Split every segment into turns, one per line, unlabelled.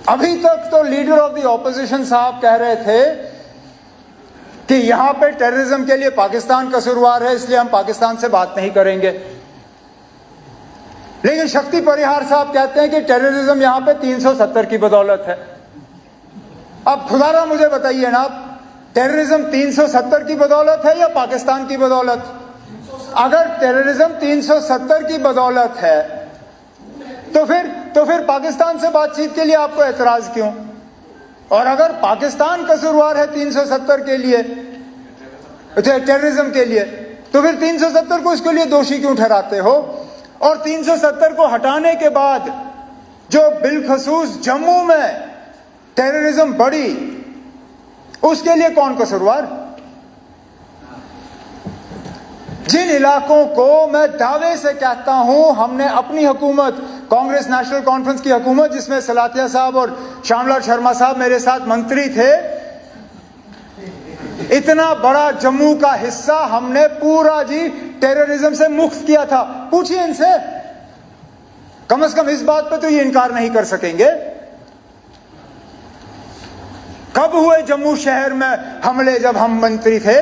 अभी तक तो लीडर ऑफ द ऑपोजिशन साहब कह रहे थे कि यहां पे टेररिज्म के लिए पाकिस्तान कसूरवार है, इसलिए हम पाकिस्तान से बात नहीं करेंगे। लेकिन शक्ति परिहार साहब कहते हैं कि टेररिज्म यहां पे 370 की बदौलत है। अब खुदारा मुझे बताइए ना, टेररिज्म 370 की बदौलत है या पाकिस्तान की बदौलत? अगर टेररिज्म 370 की बदौलत है तो फिर पाकिस्तान से बातचीत के लिए आपको एतराज क्यों? और अगर पाकिस्तान कसूरवार है 370 के लिए, टेररिज्म के लिए, तो फिर 370 को इसके लिए दोषी क्यों ठहराते हो? और 370 को हटाने के बाद जो बिलखसूस जम्मू में टेररिज्म बढ़ी, उसके लिए कौन कसूरवार? जिन इलाकों को मैं दावे से कहता हूं हमने अपनी हुकूमत, कांग्रेस नेशनल कॉन्फ्रेंस की हुकूमत जिसमें सलातिया साहब और श्यामलाल शर्मा साहब मेरे साथ मंत्री थे, इतना बड़ा जम्मू का हिस्सा हमने पूरा जी टेररिज्म से मुक्त किया था। पूछिए इनसे, कम से कम इस बात पे तो ये इनकार नहीं कर सकेंगे। कब हुए जम्मू शहर में हमले जब हम मंत्री थे?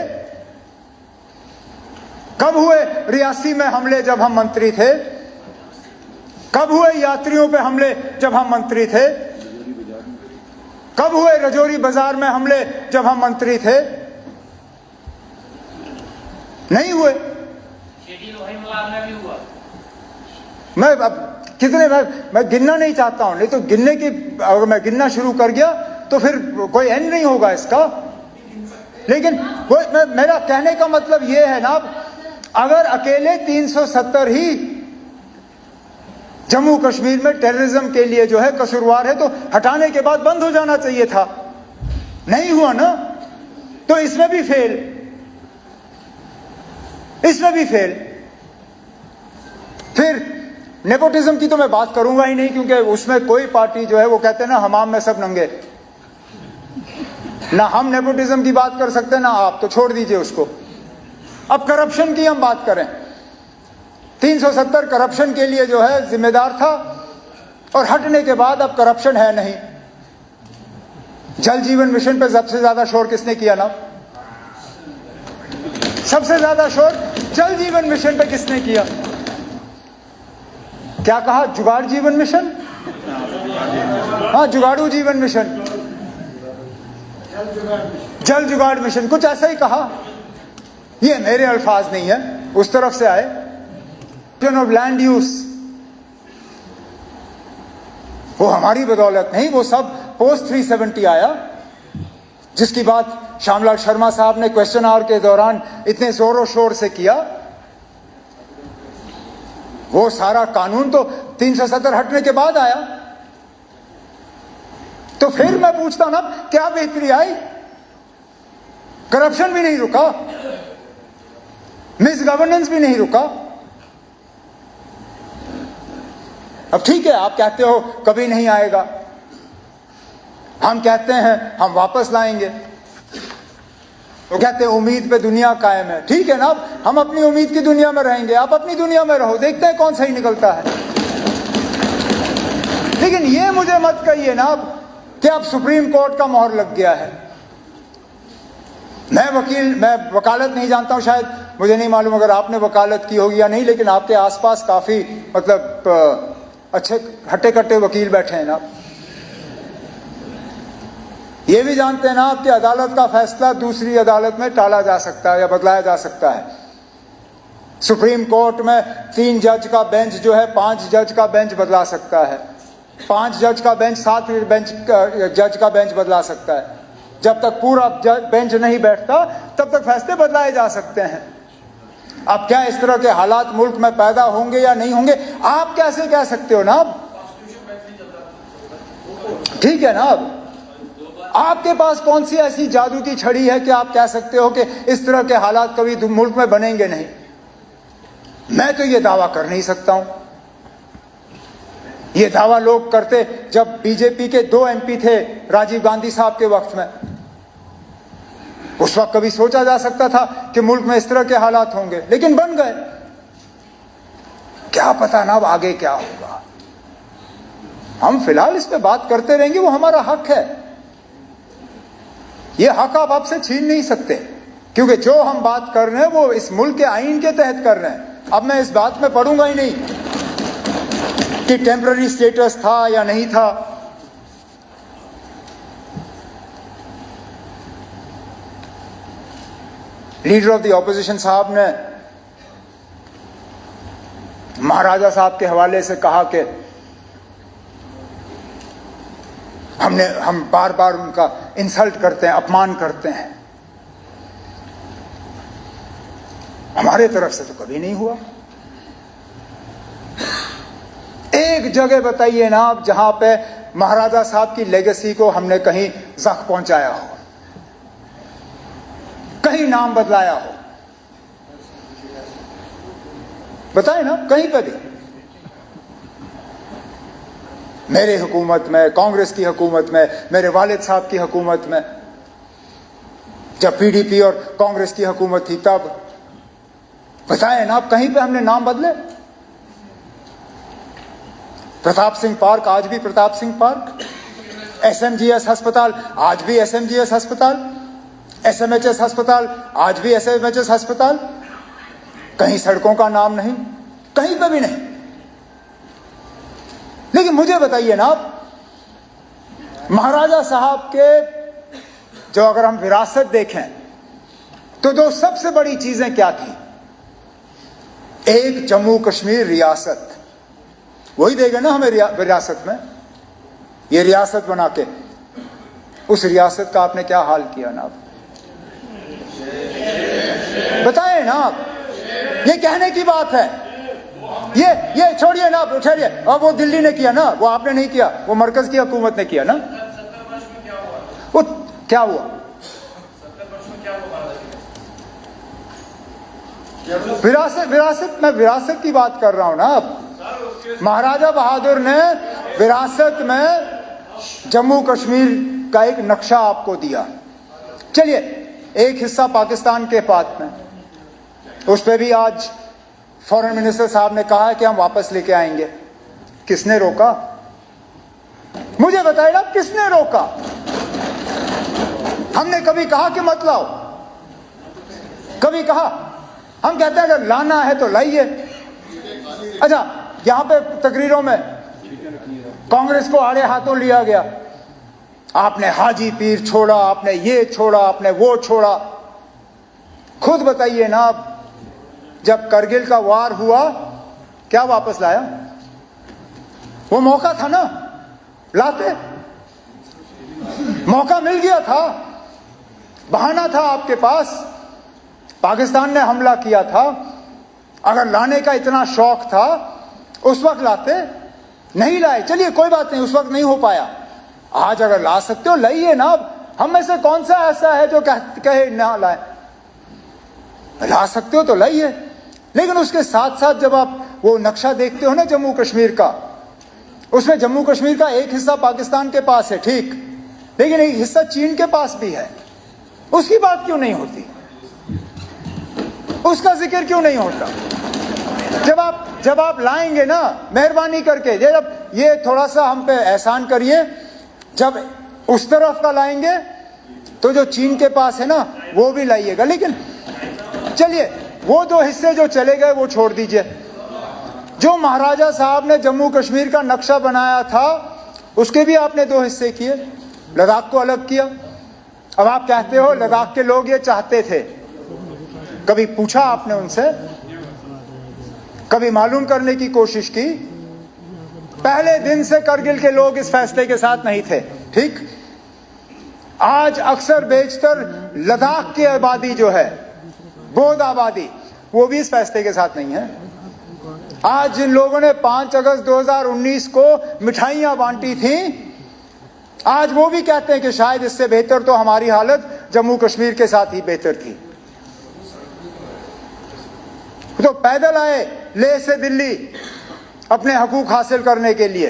कब हुए रियासी में हमले जब हम मंत्री थे? कब हुए यात्रियों पे हमले जब हम मंत्री थे? कब हुए रजौरी बाजार में हमले जब हम मंत्री थे? नहीं हुए। मैं अब कितने मैं गिनना नहीं चाहता हूं, नहीं तो गिनने की अगर मैं गिनना शुरू कर गया तो फिर कोई एंड नहीं होगा इसका। लेकिन मेरा कहने का मतलब यह है ना, अगर अकेले 370 ही जम्मू कश्मीर में टेररिज्म के लिए जो है कसूरवार है तो हटाने के बाद बंद हो जाना चाहिए था। नहीं हुआ ना, तो इसमें भी फेल, इसमें भी फेल। फिर नेपोटिज्म की तो मैं बात करूंगा ही नहीं, क्योंकि उसमें कोई पार्टी जो है वो कहते हैं ना हमाम में सब नंगे, ना हम नेपोटिज्म की बात कर सकते ना आप, तो छोड़ दीजिए उसको। अब करप्शन की हम बात करें, 370 करप्शन के लिए जो है जिम्मेदार था और हटने के बाद अब करप्शन है नहीं। जल जीवन मिशन पे सबसे ज्यादा शोर किसने किया ना? सबसे ज्यादा शोर जल जीवन मिशन पे किसने किया? क्या कहा? जुगाड़ जीवन मिशन? हाँ, जुगाड़ू जीवन मिशन, जल जुगाड़ मिशन, कुछ ऐसा ही कहा। ये मेरे अल्फाज नहीं है, उस तरफ से आए। ऑफ लैंड यूज, वो हमारी बदौलत नहीं, वो सब पोस्ट 370 आया, जिसकी बात श्यामलाल शर्मा साहब ने क्वेश्चन आवर के दौरान इतने जोरों शोर से किया। वो सारा कानून तो 370 हटने के बाद आया। तो फिर मैं पूछता हूं ना, क्या बेहतरी आई? करप्शन भी नहीं रुका, मिस गवर्नेंस भी नहीं रुका। अब ठीक है, आप कहते हो कभी नहीं आएगा, हम कहते हैं हम वापस लाएंगे। वो कहते हैं उम्मीद पे दुनिया कायम है। ठीक है ना, हम अपनी उम्मीद की दुनिया में रहेंगे, आप अपनी दुनिया में रहो, देखते हैं कौन सही निकलता है। लेकिन ये मुझे मत कहिए ना कि अब सुप्रीम कोर्ट का मोहर लग गया है। मैं वकालत नहीं जानता हूं, शायद मुझे नहीं मालूम अगर आपने वकालत की होगी या नहीं, लेकिन आपके आसपास काफी मतलब अच्छे हट्टे कट्टे वकील बैठे हैं ना। ये भी जानते हैं ना कि अदालत का फैसला दूसरी अदालत में टाला जा सकता है या बदलाया जा सकता है। सुप्रीम कोर्ट में 3 जज का बेंच जो है 5 जज का बेंच बदला सकता है, 5 जज का बेंच 7 जज का बेंच बदला सकता है। जब तक पूरा बेंच नहीं बैठता तब तक फैसले बदलाए जा सकते हैं। अब क्या इस तरह के हालात मुल्क में पैदा होंगे या नहीं होंगे, आप कैसे कह सकते हो ना? अब ठीक है ना, अब आपके पास कौन सी ऐसी जादू की छड़ी है कि आप कह सकते हो कि इस तरह के हालात कभी मुल्क में बनेंगे नहीं? मैं तो ये दावा कर नहीं सकता हूं। ये दावा लोग करते जब बीजेपी के 2 MP थे राजीव गांधी साहब के वक्त में। उस वक्त कभी सोचा जा सकता था कि मुल्क में इस तरह के हालात होंगे, लेकिन बन गए। क्या पता ना अब आगे क्या होगा। हम फिलहाल इस पे बात करते रहेंगे, वो हमारा हक है। ये हक आप आपसे छीन नहीं सकते, क्योंकि जो हम बात कर रहे हैं वो इस मुल्क के आईन के तहत कर रहे हैं। अब मैं इस बात में पढ़ूंगा ही नहीं कि टेम्पररी स्टेटस था या नहीं था। लीडर ऑफ द ऑपोजिशन साहब ने महाराजा साहब के हवाले से कहा कि हम बार बार उनका इंसल्ट करते हैं, अपमान करते हैं। हमारे तरफ से तो कभी नहीं हुआ। एक जगह बताइए ना आप जहां पे महाराजा साहब की लेगेसी को हमने कहीं जख्म पहुंचाया हो, कहीं नाम बदलाया हो, बताए ना कहीं पे भी। मेरे हुकूमत में, कांग्रेस की हुकूमत में, मेरे वालिद साहब की हुकूमत में, जब पीडीपी और कांग्रेस की हुकूमत थी तब, बताए ना आप कहीं पे हमने नाम बदले। प्रताप सिंह पार्क आज भी प्रताप सिंह पार्क, एसएमजीएस अस्पताल आज भी एसएमजीएस अस्पताल, एसएमएचएस अस्पताल आज भी एसएमएचएस अस्पताल। कहीं सड़कों का नाम नहीं, कहीं पे भी नहीं। लेकिन मुझे बताइए ना आप, महाराजा साहब के जो अगर हम विरासत देखें तो दो सबसे बड़ी चीजें क्या थी? एक जम्मू कश्मीर रियासत, वही देगा ना हमें विरासत में, ये रियासत बना के। उस रियासत का आपने क्या हाल किया ना आप बताएं ना आप। ये कहने की बात है, ये छोड़िए ना, छोड़िए। अब वो दिल्ली ने किया ना, वो आपने नहीं किया, वो मरकज की हुकूमत ने किया ना। वो क्या हुआ? विरासत मैं विरासत की बात कर रहा हूं ना। अब महाराजा बहादुर ने विरासत में जम्मू कश्मीर का एक नक्शा आपको दिया। चलिए, एक हिस्सा पाकिस्तान के पास में, उस पर भी आज फॉरेन मिनिस्टर साहब ने कहा है कि हम वापस लेके आएंगे। किसने रोका? मुझे बताइए, किसने रोका? हमने कभी कहा कि मत लाओ? कभी कहा? हम कहते हैं अगर लाना है तो लाइए। अच्छा, यहां पे तकरीरों में कांग्रेस को आड़े हाथों लिया गया। आपने हाजी पीर छोड़ा, आपने ये छोड़ा, आपने वो छोड़ा। खुद बताइए ना, जब करगिल का वार हुआ क्या वापस लाया? वो मौका था ना, लाते। मौका मिल गया था, बहाना था आपके पास। पाकिस्तान ने हमला किया था, अगर लाने का इतना शौक था उस वक्त लाते, नहीं लाए। चलिए कोई बात नहीं, उस वक्त नहीं हो पाया। आज अगर ला सकते हो लाइए ना। हम में से कौन सा ऐसा है जो कहे ना लाए? ला सकते हो तो लाइए। लेकिन उसके साथ साथ जब आप वो नक्शा देखते हो ना जम्मू कश्मीर का, उसमें जम्मू कश्मीर का एक हिस्सा पाकिस्तान के पास है, ठीक, लेकिन एक हिस्सा चीन के पास भी है। उसकी बात क्यों नहीं होती? उसका जिक्र क्यों नहीं होता? जब आप लाएंगे ना, मेहरबानी करके, जब ये थोड़ा सा हम पे एहसान करिए, जब उस तरफ का लाएंगे तो जो चीन के पास है ना वो भी लाइएगा। लेकिन चलिए, वो दो हिस्से जो चले गए वो छोड़ दीजिए। जो महाराजा साहब ने जम्मू कश्मीर का नक्शा बनाया था उसके भी आपने दो हिस्से किए, लद्दाख को अलग किया। अब आप कहते हो लद्दाख के लोग ये चाहते थे। कभी पूछा आपने उनसे? कभी मालूम करने की कोशिश की? पहले दिन से करगिल के लोग इस फैसले के साथ नहीं थे, ठीक। आज अक्सर बेशतर लद्दाख की आबादी जो है, बौद्ध आबादी, वो भी इस फैसले के साथ नहीं है। आज जिन लोगों ने 5 अगस्त 2019 को मिठाइयां बांटी थी, आज वो भी कहते हैं कि शायद इससे बेहतर तो हमारी हालत जम्मू कश्मीर के साथ ही बेहतर थी। तो पैदल आए लेह से दिल्ली अपने हकूक हासिल करने के लिए।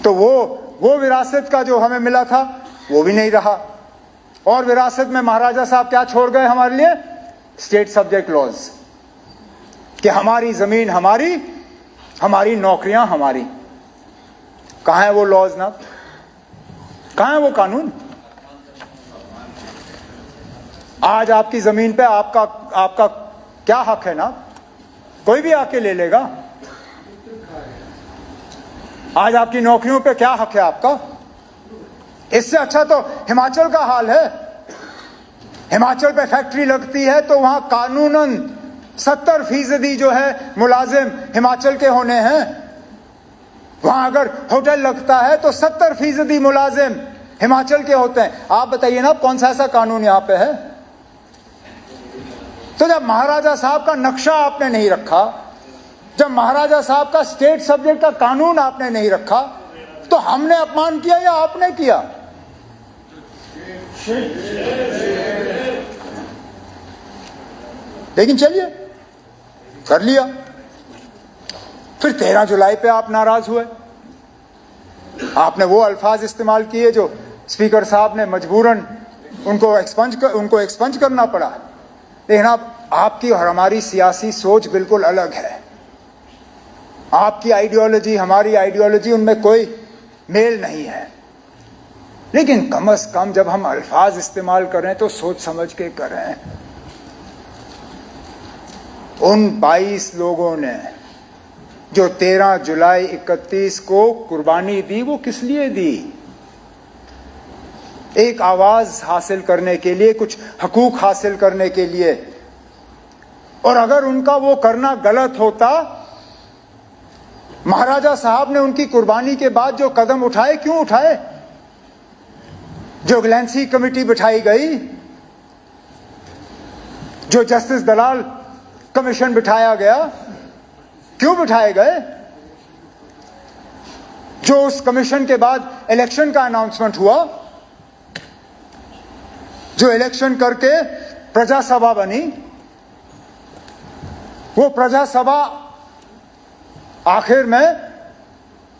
तो वो विरासत का जो हमें मिला था वो भी नहीं रहा। और विरासत में महाराजा साहब क्या छोड़ गए हमारे लिए? स्टेट सब्जेक्ट लॉज, कि हमारी जमीन हमारी, हमारी नौकरियां हमारी। कहाँ है वो लॉज ना, कहाँ है वो कानून? आज आपकी जमीन पे आपका क्या हक है ना? कोई भी आके ले लेगा। आज आपकी नौकरियों पे क्या हक है आपका? इससे अच्छा तो हिमाचल का हाल है। हिमाचल पे फैक्ट्री लगती है तो वहां कानूनन 70% जो है मुलाजिम हिमाचल के होने हैं। वहां अगर होटल लगता है तो 70% मुलाजिम हिमाचल के होते हैं। आप बताइए ना कौन सा ऐसा कानून यहां पे है? तो जब महाराजा साहब का नक्शा आपने नहीं रखा, जब महाराजा साहब का स्टेट सब्जेक्ट का कानून आपने नहीं रखा, तो हमने अपमान किया या आपने किया? लेकिन चलिए, कर लिया। फिर 13 जुलाई पे आप नाराज हुए, आपने वो अल्फाज इस्तेमाल किए जो स्पीकर साहब ने मजबूरन उनको एक्सपंज करना पड़ा। लेकिन अब आपकी और हमारी सियासी सोच बिल्कुल अलग है। आपकी आइडियोलॉजी, हमारी आइडियोलॉजी, उनमें कोई मेल नहीं है। लेकिन कम से कम जब हम अल्फाज इस्तेमाल करें तो सोच समझ के करें। उन 22 लोगों ने जो 13 जुलाई 31 को कुर्बानी दी, वो किस लिए दी? एक आवाज हासिल करने के लिए, कुछ हकूक हासिल करने के लिए। और अगर उनका वो करना गलत होता, महाराजा साहब ने उनकी कुर्बानी के बाद जो कदम उठाए, क्यों उठाए? जो ग्लैंसी कमेटी बिठाई गई, जो जस्टिस दलाल कमीशन बिठाया गया, क्यों बिठाए गए? जो उस कमीशन के बाद इलेक्शन का अनाउंसमेंट हुआ, जो इलेक्शन करके प्रजा सभा बनी, वो प्रजा सभा आखिर में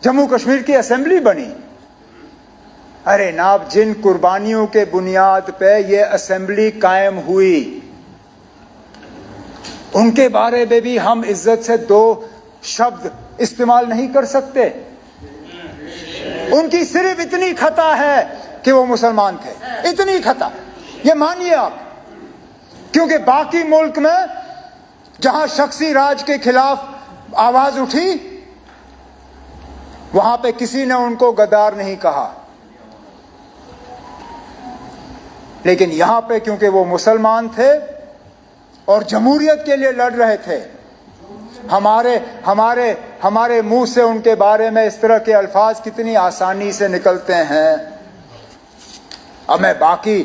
जम्मू कश्मीर की असेंबली बनी। अरे नाब, जिन कुर्बानियों के बुनियाद पे ये असेंबली कायम हुई, उनके बारे में भी हम इज्जत से 2 शब्द इस्तेमाल नहीं कर सकते। उनकी सिर्फ इतनी खता है कि वो मुसलमान थे, इतनी खता, ये मानिए आप। क्योंकि बाकी मुल्क में जहां शख्सी राज के खिलाफ आवाज उठी, वहां पे किसी ने उनको गद्दार नहीं कहा। लेकिन यहां पे क्योंकि वो मुसलमान थे और जमहूरियत के लिए लड़ रहे थे, हमारे मुंह से उनके बारे में इस तरह के अल्फाज कितनी आसानी से निकलते हैं। अब मैं बाकी